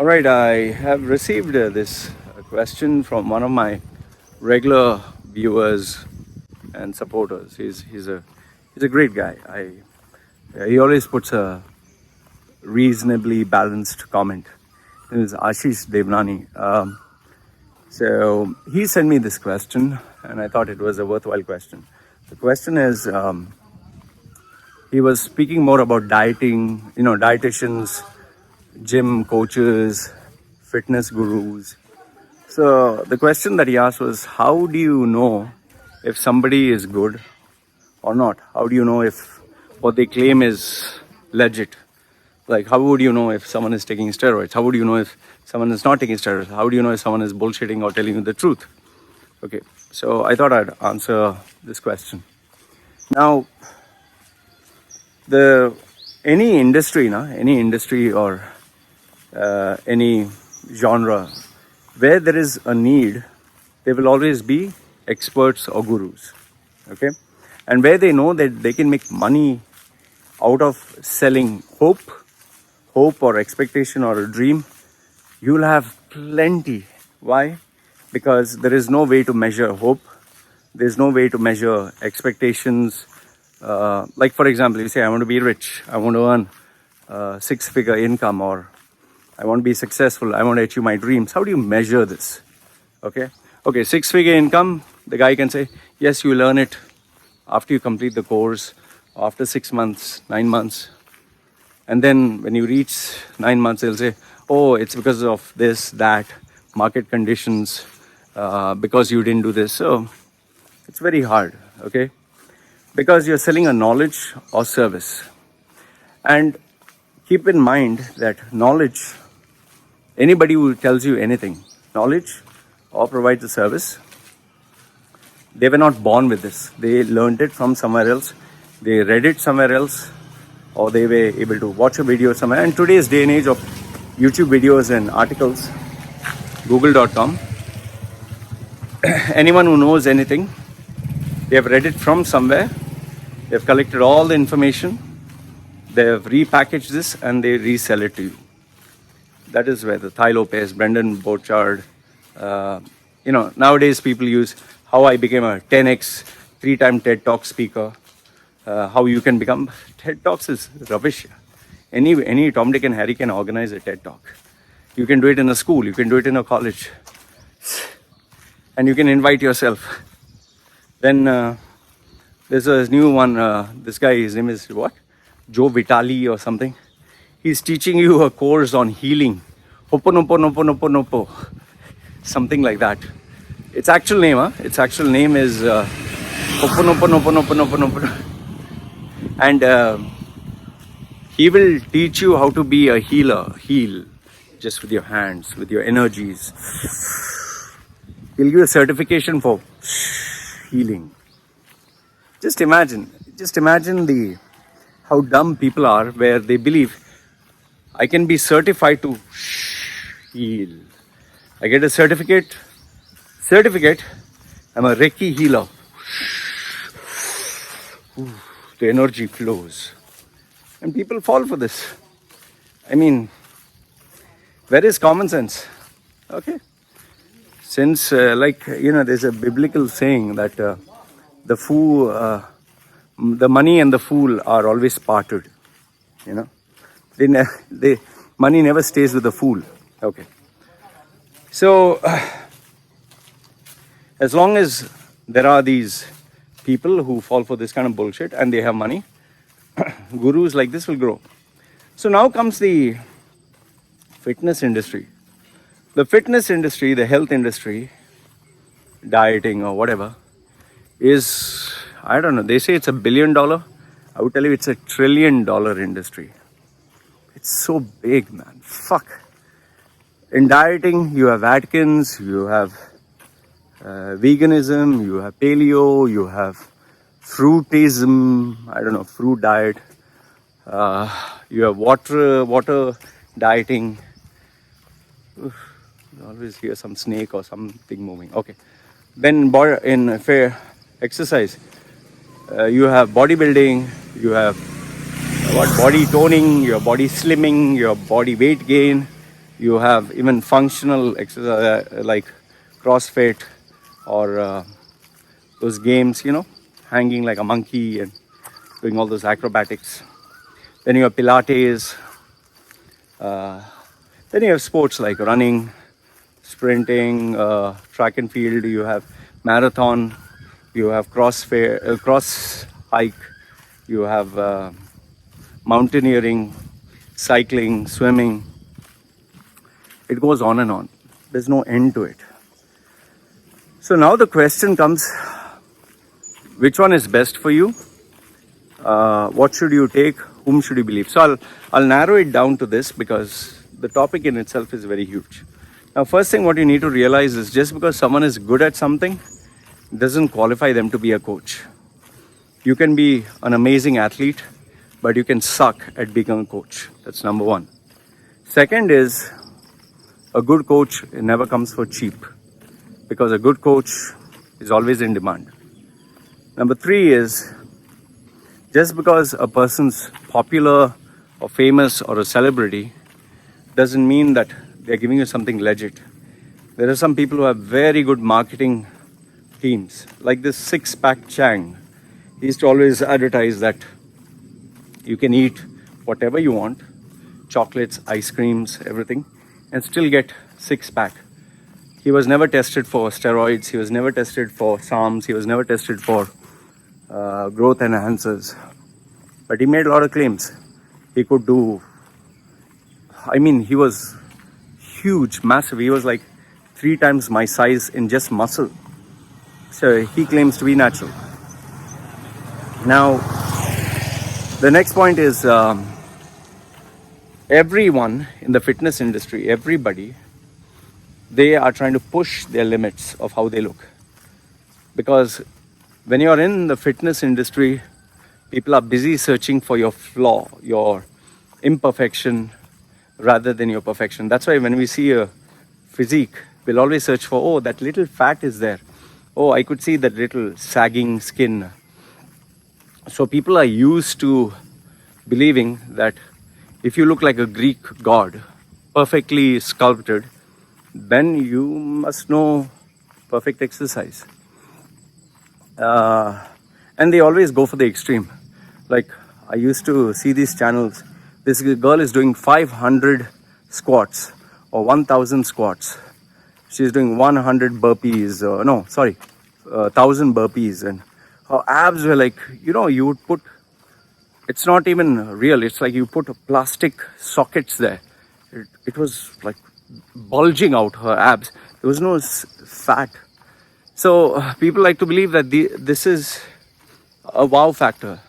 All right, I have received this question from one of my regular viewers and supporters. He's a great guy. He always puts a reasonably balanced comment. His is Ashish Devnani. So he sent me this question, and I thought it was a worthwhile question. The question is, he was speaking more about dieting, dietitians, gym coaches, fitness gurus. So the question that he asked was, how do you know if somebody is good or not? How do you know if what they claim is legit? Like, how would you know if someone is taking steroids? How would you know if someone is not taking steroids? How do you know if someone is bullshitting or telling you the truth? Okay, so I thought I'd answer this question. Now, any industry or any genre, where there is a need, there will always be experts or gurus. Okay, and where they know that they can make money out of selling hope or expectation or a dream, you'll have plenty. Why? Because there is no way to measure hope. There's no way to measure expectations. Like, for example, you say, I want to be rich. I want to earn six-figure income, or I want to be successful. I want to achieve my dreams. How do you measure this? Okay, six-figure income, the guy can say, yes, you will earn it after you complete the course, after 6 months, 9 months. And then when you reach 9 months, they'll say, oh, it's because of this, that, market conditions, because you didn't do this. So it's very hard, okay? Because you're selling a knowledge or service. And keep in mind that knowledge, anybody who tells you anything, knowledge or provides a service, they were not born with this. They learned it from somewhere else. They read it somewhere else, or they were able to watch a video somewhere. And today's day and age of YouTube videos and articles, google.com, anyone who knows anything, they have read it from somewhere. They've collected all the information. They've repackaged this and they resell it to you. That is where the Thai Lopez, Brendan Burchard, nowadays people use how I became a 10x 3-time TED Talk speaker. How you can become. TED Talks is rubbish. Any Tom, Dick and Harry can organize a TED Talk. You can do it in a school, you can do it in a college, and you can invite yourself. Then there's a new one. This guy, his name is what? Joe Vitale or something. He's teaching you a course on healing. Hoponoponoponoponopo. Something like that. Its actual name, Its actual name is Hoponoponoponoponoponopono. And he will teach you how to be a healer. Heal just with your hands, with your energies. He'll give you a certification for healing. Just imagine how dumb people are, where they believe I can be certified to heal. I get a certificate. I'm a Reiki healer. The energy flows. And people fall for this. I mean, where is common sense? Okay. Since, there's a biblical saying that the money and the fool are always parted. Money never stays with the fool. Okay. So, as long as there are these people who fall for this kind of bullshit and they have money, gurus like this will grow. So now comes the fitness industry. The fitness industry, the health industry, dieting or whatever, is, I don't know, they say it's $1 billion. I would tell you it's $1 trillion industry. It's so big, man. Fuck. In dieting, you have Atkins, you have veganism, you have paleo, you have fruitism, fruit diet, you have water dieting. You always hear some snake or something moving. Okay. Then in fair exercise, you have bodybuilding, you have body toning, your body slimming, your body weight gain, You have even functional exercise like CrossFit or those games, hanging like a monkey and doing all those acrobatics. Then you have Pilates. Then you have sports like running, sprinting, track and field. You have marathon. You have cross hike. You have mountaineering, cycling, swimming. It goes on and on. There's no end to it. So now the question comes, which one is best for you? What should you take? Whom should you believe? So I'll narrow it down to this because the topic in itself is very huge. Now, first thing what you need to realize is just because someone is good at something doesn't qualify them to be a coach. You can be an amazing athlete, but you can suck at being a coach. That's number one. Second is, a good coach never comes for cheap because a good coach is always in demand. Number three is, just because a person's popular or famous or a celebrity doesn't mean that they're giving you something legit. There are some people who have very good marketing teams, like this Six-Pack Chang. He used to always advertise that you can eat whatever you want, chocolates, ice creams, everything, and still get six-pack. He was never tested for steroids. He was never tested for SARMs. He was never tested for growth enhancers. But he made a lot of claims. He could do, he was huge, massive. He was like 3 times my size in just muscle. So he claims to be natural. Now, the next point is, everyone in the fitness industry, everybody, they are trying to push their limits of how they look. Because when you're in the fitness industry, people are busy searching for your flaw, your imperfection, rather than your perfection. That's why when we see a physique, we'll always search for, oh, that little fat is there. Oh, I could see that little sagging skin. So people are used to believing that if you look like a Greek god, perfectly sculpted, then you must know perfect exercise. And they always go for the extreme. Like, I used to see these channels. This girl is doing 500 squats or 1,000 squats. She's doing 100 burpees. 1,000 burpees. And her abs were like, you would put, it's not even real. It's like you put plastic sockets there. It was like bulging out her abs. There was no fat. So people like to believe that this is a wow factor.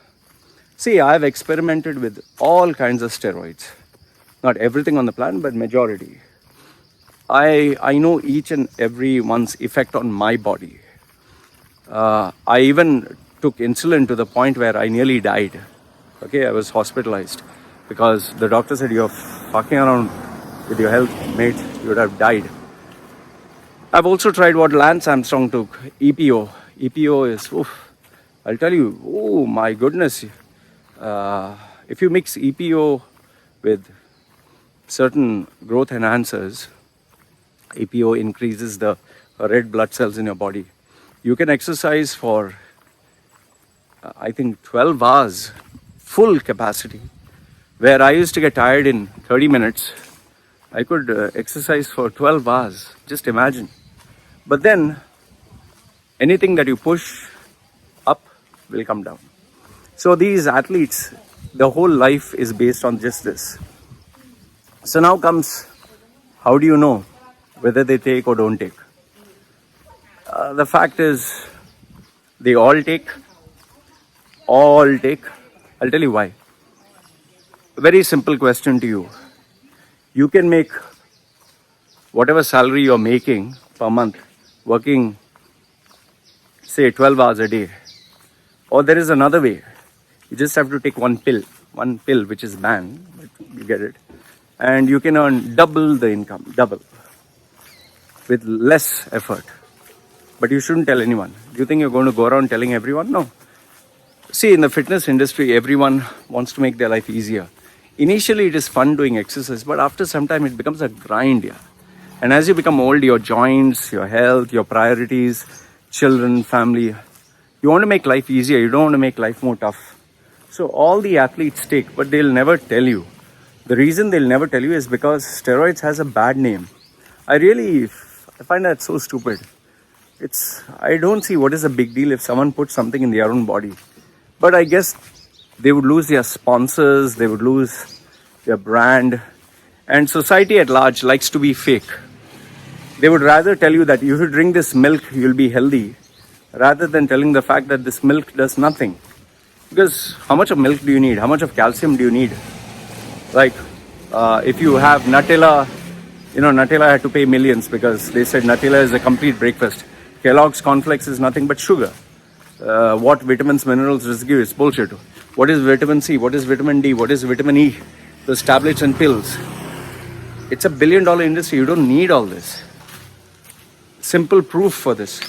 See, I've experimented with all kinds of steroids. Not everything on the planet, but majority. I know each and every one's effect on my body. I even took insulin to the point where I nearly died. Okay, I was hospitalized because the doctor said, you're fucking around with your health, mate, you would have died. I've also tried what Lance Armstrong took, EPO. EPO is, I'll tell you, oh my goodness. If you mix EPO with certain growth enhancers, EPO increases the red blood cells in your body. You can exercise for, I think, 12 hours, full capacity. Where I used to get tired in 30 minutes, I could exercise for 12 hours. Just imagine. But then, anything that you push up will come down. So these athletes, the whole life is based on just this. So now comes, how do you know whether they take or don't take? The fact is, they all take. I'll tell you why. A very simple question to you. You can make whatever salary you're making per month, working, say, 12 hours a day. Or there is another way. You just have to take one pill, which is banned, but you get it. And you can earn double the income, with less effort. But you shouldn't tell anyone. Do you think you're going to go around telling everyone? No. See, in the fitness industry, everyone wants to make their life easier. Initially, it is fun doing exercise, but after some time, it becomes a grind. Yeah. And as you become old, your joints, your health, your priorities, children, family, you want to make life easier. You don't want to make life more tough. So all the athletes take, but they'll never tell you. The reason they'll never tell you is because steroids has a bad name. I find that so stupid. I don't see what is the big deal if someone puts something in their own body. But I guess they would lose their sponsors, they would lose their brand. And society at large likes to be fake. They would rather tell you that if you drink this milk, you'll be healthy, rather than telling the fact that this milk does nothing. Because how much of milk do you need? How much of calcium do you need? Like, if you have Nutella, Nutella had to pay millions because they said Nutella is a complete breakfast. Kellogg's cornflakes is nothing but sugar. What vitamins, minerals does it give? It's bullshit. What is vitamin C? What is vitamin D? What is vitamin E? Those tablets and pills. It's $1 billion industry. You don't need all this. Simple proof for this.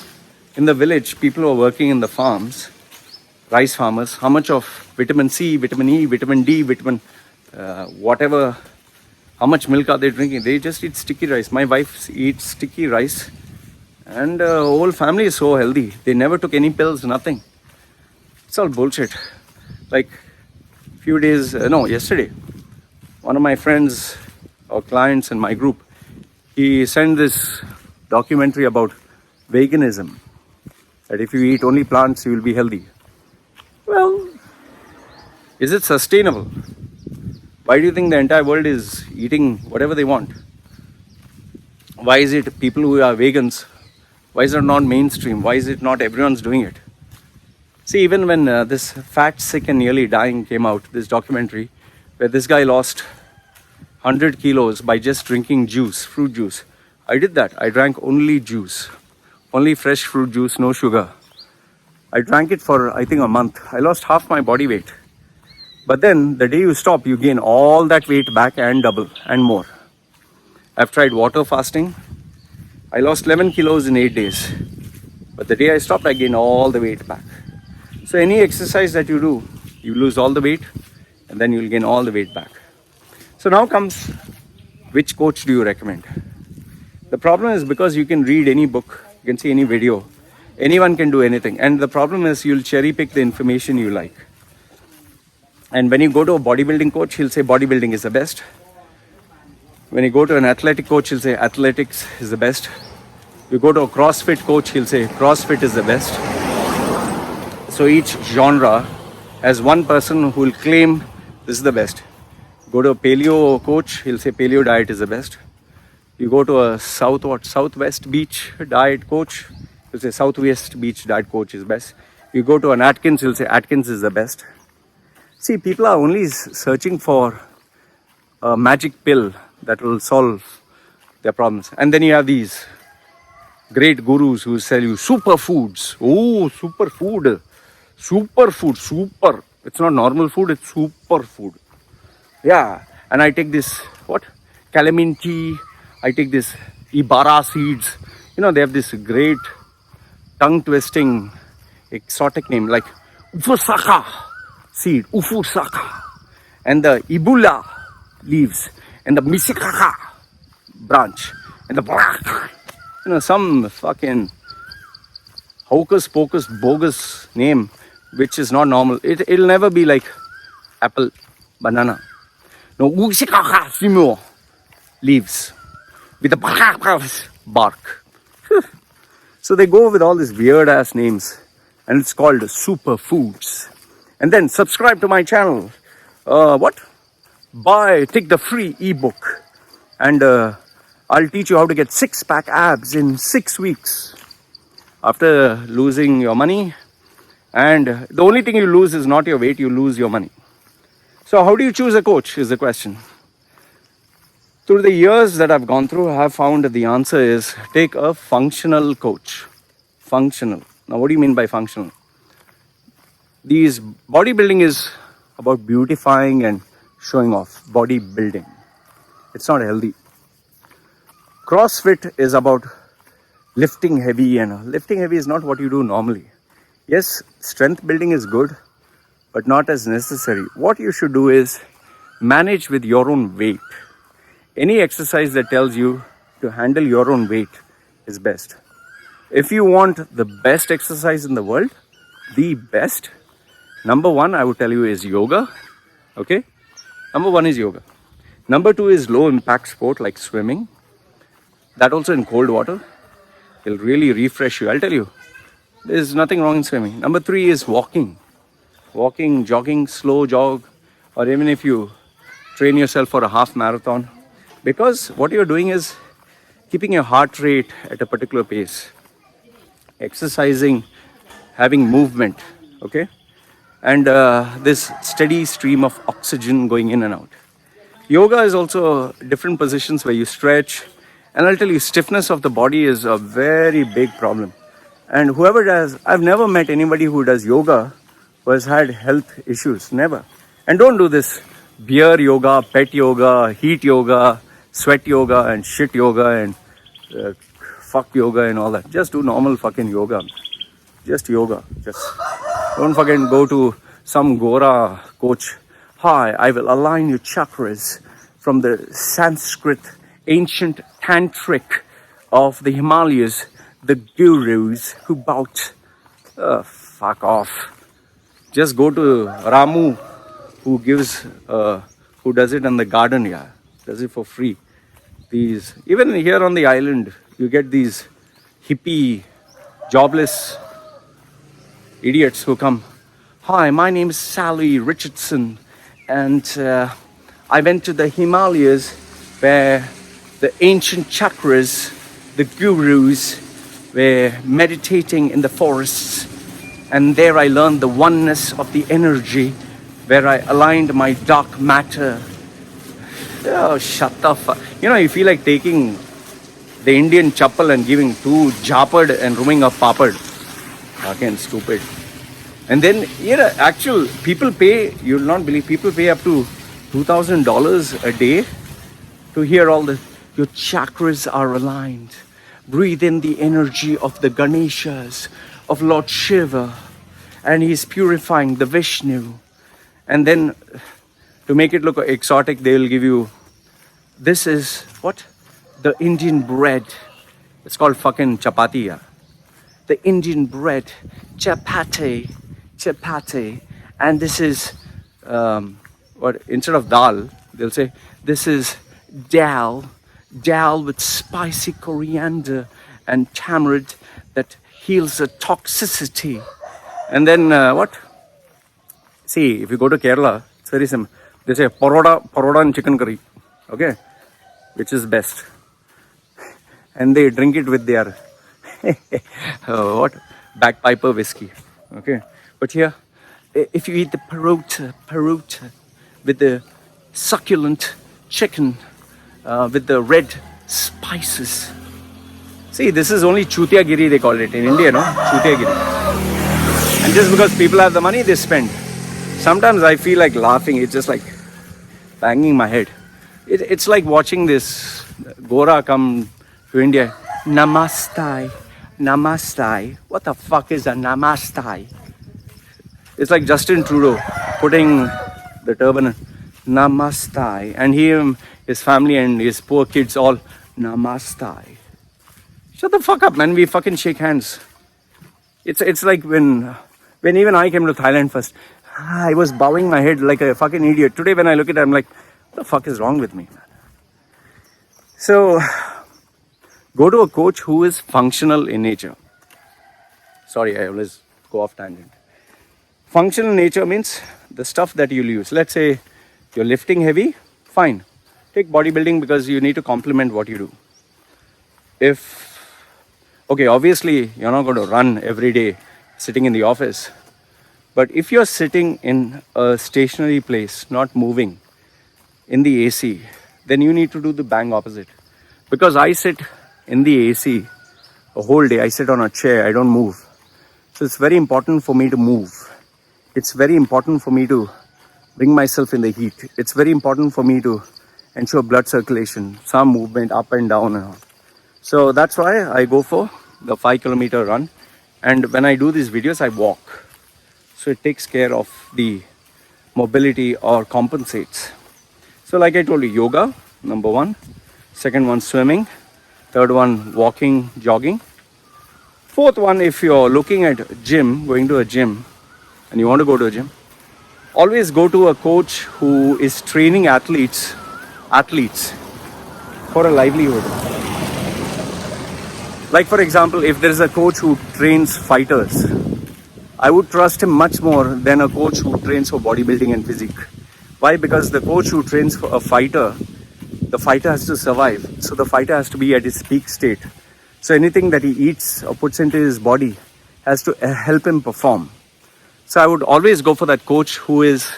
In the village, people who are working in the farms, rice farmers, how much of vitamin C, vitamin E, vitamin D, vitamin whatever, how much milk are they drinking? They just eat sticky rice. My wife eats sticky rice and whole family is so healthy. They never took any pills, nothing. It's all bullshit. Like yesterday, one of my friends or clients in my group, he sent this documentary about veganism. That if you eat only plants, you will be healthy. Well, is it sustainable? Why do you think the entire world is eating whatever they want? Why is it people who are vegans, why is it not mainstream? Why is it not everyone's doing it? See, even when this Fat, Sick and Nearly Dying came out, this documentary, where this guy lost 100 kilos by just drinking juice, fruit juice. I did that. I drank only juice. Only fresh fruit juice, no sugar. I drank it for, I think, a month. I lost half my body weight. But then, the day you stop, you gain all that weight back and double and more. I've tried water fasting. I lost 11 kilos in 8 days. But the day I stopped, I gained all the weight back. So any exercise that you do, you lose all the weight and then you'll gain all the weight back. So now comes, which coach do you recommend? The problem is because you can read any book, you can see any video, anyone can do anything. And the problem is you'll cherry pick the information you like. And when you go to a bodybuilding coach, he'll say bodybuilding is the best. When you go to an athletic coach, he'll say athletics is the best. You go to a CrossFit coach, he'll say CrossFit is the best. So each genre has one person who will claim this is the best. Go to a paleo coach, he'll say paleo diet is the best. You go to a southwest beach diet coach, he'll say southwest beach diet coach is best. You go to an Atkins, he'll say Atkins is the best. See, people are only searching for a magic pill that will solve their problems. And then you have these great gurus who sell you superfoods. Oh, superfood. Superfood, super. It's not normal food, it's superfood. Yeah, and I take this, calamine tea. I take this Ibarra seeds. They have this great tongue-twisting exotic name like Ufusaka seed, Ufusaka. And the Ibula leaves. And the Misikaka branch. And the black. Some fucking hocus pocus bogus name which is not normal. It'll never be like apple, banana. No, Usikaka Simo leaves with the bark. So they go with all these weird ass names and it's called superfoods. And then subscribe to my channel. Take the free ebook and I'll teach you how to get 6-pack abs in 6 weeks after losing your money. And the only thing you lose is not your weight, you lose your money. So how do you choose a coach is the question. Through the years that I've gone through, I have found that the answer is take a functional coach. Functional. Now what do you mean by functional? Bodybuilding is about beautifying and showing off. Bodybuilding. It's not healthy. CrossFit is about lifting heavy, and lifting heavy is not what you do normally. Yes, strength building is good, but not as necessary. What you should do is manage with your own weight. Any exercise that tells you to handle your own weight is best. If you want the best exercise in the world, the best, number one, I would tell you is yoga. Okay? Number one is yoga. Number two is low impact sport like swimming. That also in cold water. It'll really refresh you. I'll tell you, there's nothing wrong in swimming. Number three is walking. Walking, jogging, slow jog, or even if you train yourself for a half marathon. Because what you're doing is keeping your heart rate at a particular pace. Exercising, having movement, okay? And this steady stream of oxygen going in and out. Yoga is also different positions where you stretch. And I'll tell you, stiffness of the body is a very big problem. And whoever does, I've never met anybody who does yoga who has had health issues, never. And don't do this beer yoga, pet yoga, heat yoga, sweat yoga and shit yoga and fuck yoga and all that. Just do normal fucking yoga. Just yoga. Just don't fucking go to some Gora coach. Hi, I will align your chakras from the Sanskrit ancient tantric of the Himalayas, the gurus who bout. Fuck off. Just go to Ramu, who does it in the garden, yeah. Does it for free. Even here on the island, you get these hippie, jobless idiots who come. Hi, my name is Sally Richardson, and I went to the Himalayas where the ancient chakras, the gurus, were meditating in the forests, and there I learned the oneness of the energy, where I aligned my dark matter. Oh, shut the fuck. You know, you feel like taking the Indian chappal and giving two japad and rumming a papad. Fucking stupid. And then, actual people pay, you'll not believe, people pay up to $2,000 a day to hear all the, your chakras are aligned. Breathe in the energy of the Ganeshas, of Lord Shiva, and he's purifying the Vishnu. And then, to make it look exotic, they'll give you, this is what? The Indian bread. It's called fucking chapati, yeah. The Indian bread, chapati. And this is, instead of dal, they'll say, this is dal with spicy coriander and tamarind that heals the toxicity. And then what? See, if you go to Kerala, it's very simple. They say paroda and chicken curry, okay, which is best. And they drink it with their bagpiper whiskey, okay. But here, if you eat the parota with the succulent chicken, with the red spices. See, this is only Chutiagiri, they call it in India, no? Chutiagiri. And just because people have the money, they spend. Sometimes I feel like laughing. It's just like banging my head. It's like watching this Gora come to India. Namaste. What the fuck is a namaste? It's like Justin Trudeau putting the turban. Namaste. And his family and his poor kids all namaste. Shut the fuck up, man. We fucking shake hands. It's like when even I came to Thailand first, I was bowing my head like a fucking idiot. Today when I look at it, I'm like, what the fuck is wrong with me, man? So, go to a coach who is functional in nature. Sorry, I always go off tangent. Functional in nature means the stuff that you'll use. Let's say you're lifting heavy, fine. Take bodybuilding because you need to complement what you do. Okay, obviously you're not going to run every day sitting in the office. But if you're sitting in a stationary place, not moving, in the AC, then you need to do the bang opposite. Because I sit in the AC a whole day, I sit on a chair, I don't move. So it's very important for me to move. It's very important for me to bring myself in the heat. It's very important for me to ensure blood circulation, some movement up and down and all. So that's why I go for the 5-kilometer run. And when I do these videos, I walk. So it takes care of the mobility or compensates. So like I told you, yoga, number one. Second one, swimming. Third one, walking, jogging. Fourth one, if you're looking at gym, going to a gym, and you want to go to a gym, always go to a coach who is training athletes for a livelihood. Like for example, if there is a coach who trains fighters, I would trust him much more than a coach who trains for bodybuilding and physique. Why? Because the coach who trains for a fighter, the fighter has to survive. So the fighter has to be at his peak state. So anything that he eats or puts into his body has to help him perform. So I would always go for that coach who is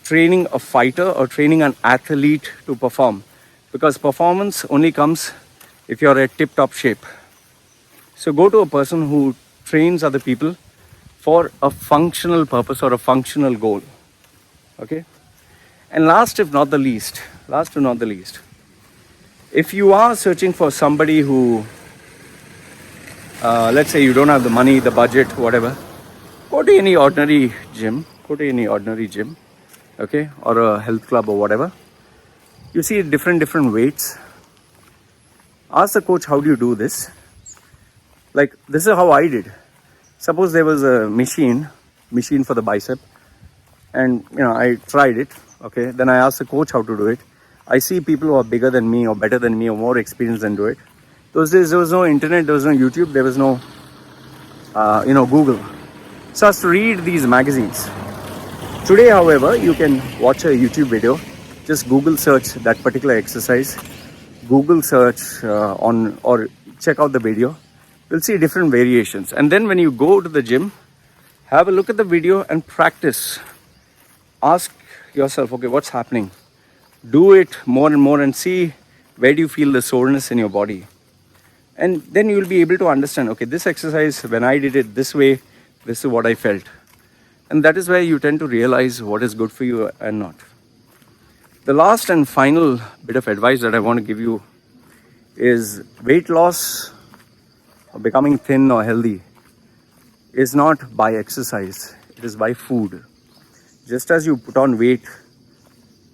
training a fighter or training an athlete to perform. Because performance only comes if you're at tip-top shape. So go to a person who trains other people for a functional purpose or a functional goal. Okay? And last but not the least, if you are searching for somebody who, let's say you don't have the money, the budget, whatever, go to any ordinary gym, okay, or a health club or whatever. You see different weights. Ask the coach, how do you do this? Like, this is how I did. Suppose there was a machine for the bicep, and I tried it. Okay, then I asked the coach how to do it. I see people who are bigger than me or better than me or more experienced than do it. Those days there was no internet, there was no YouTube, there was no Google. So I has to read these magazines. Today, however, you can watch a YouTube video. Just Google search that particular exercise. Google search or check out the video. You'll see different variations. And then when you go to the gym, have a look at the video and practice. Ask yourself, okay, what's happening? Do it more and more and see where do you feel the soreness in your body. And then you'll be able to understand, okay, this exercise, when I did it this way, this is what I felt. And that is where you tend to realize what is good for you and not. The last and final bit of advice that I want to give you is weight loss or becoming thin or healthy is not by exercise, it is by food. Just as you put on weight,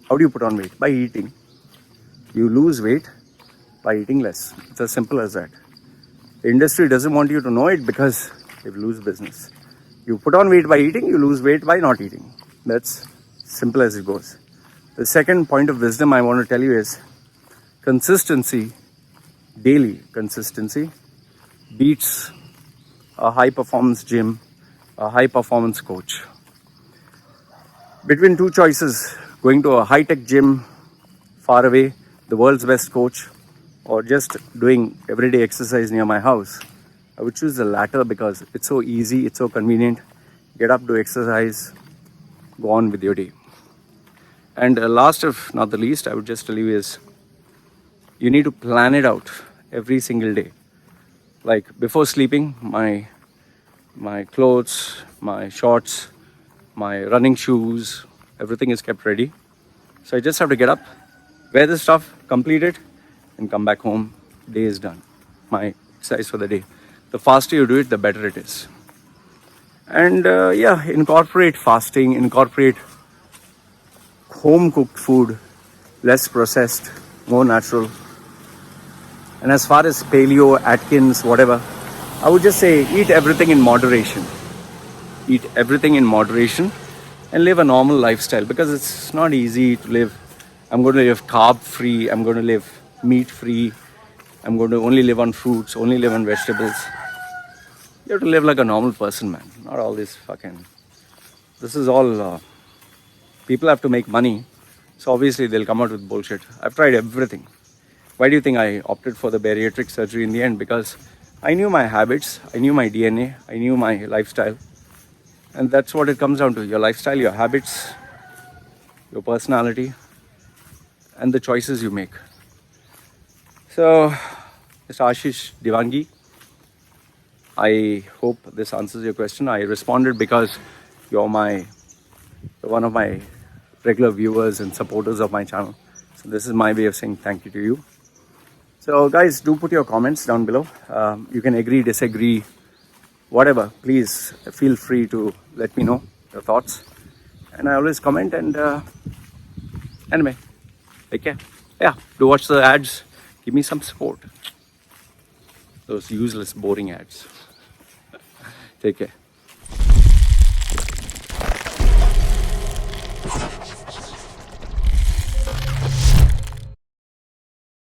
how do you put on weight? By eating. You lose weight by eating less. It's as simple as that. The industry doesn't want you to know it because they lose business. You put on weight by eating, you lose weight by not eating. That's simple as it goes. The second point of wisdom I want to tell you is consistency, daily consistency, beats a high performance gym, a high performance coach. Between two choices, going to a high tech gym far away, the world's best coach, or just doing everyday exercise near my house, I would choose the latter because it's so easy, it's so convenient. Get up, do exercise, go on with your day. And last if not the least, I would just tell you is you need to plan it out every single day. Like before sleeping, my clothes, my shorts, my running shoes, everything is kept ready. So I just have to get up, wear the stuff, complete it, and come back home. Day is done. My exercise for the day. The faster you do it, the better it is. And incorporate fasting, incorporate home cooked food, less processed, more natural. And as far as paleo, Atkins, whatever, I would just say eat everything in moderation. Eat everything in moderation and live a normal lifestyle, because it's not easy to live. I'm going to live carb free, I'm going to live meat free, I'm going to only live on fruits, only live on vegetables. You have to live like a normal person, man. Not all this fucking... This is all... people have to make money, so obviously they'll come out with bullshit. I've tried everything. Why do you think I opted for the bariatric surgery in the end? Because I knew my habits, I knew my DNA, I knew my lifestyle. And that's what it comes down to. Your lifestyle, your habits, your personality, and the choices you make. So, Mr. Ashish Divangi, I hope this answers your question. I responded because you're one of my regular viewers and supporters of my channel. So this is my way of saying thank you to you. So guys, do put your comments down below. You can agree, disagree, whatever. Please feel free to let me know your thoughts. And I always comment, and anyway, Okay? Yeah, do watch the ads. Give me some support. Those useless, boring ads. Take care.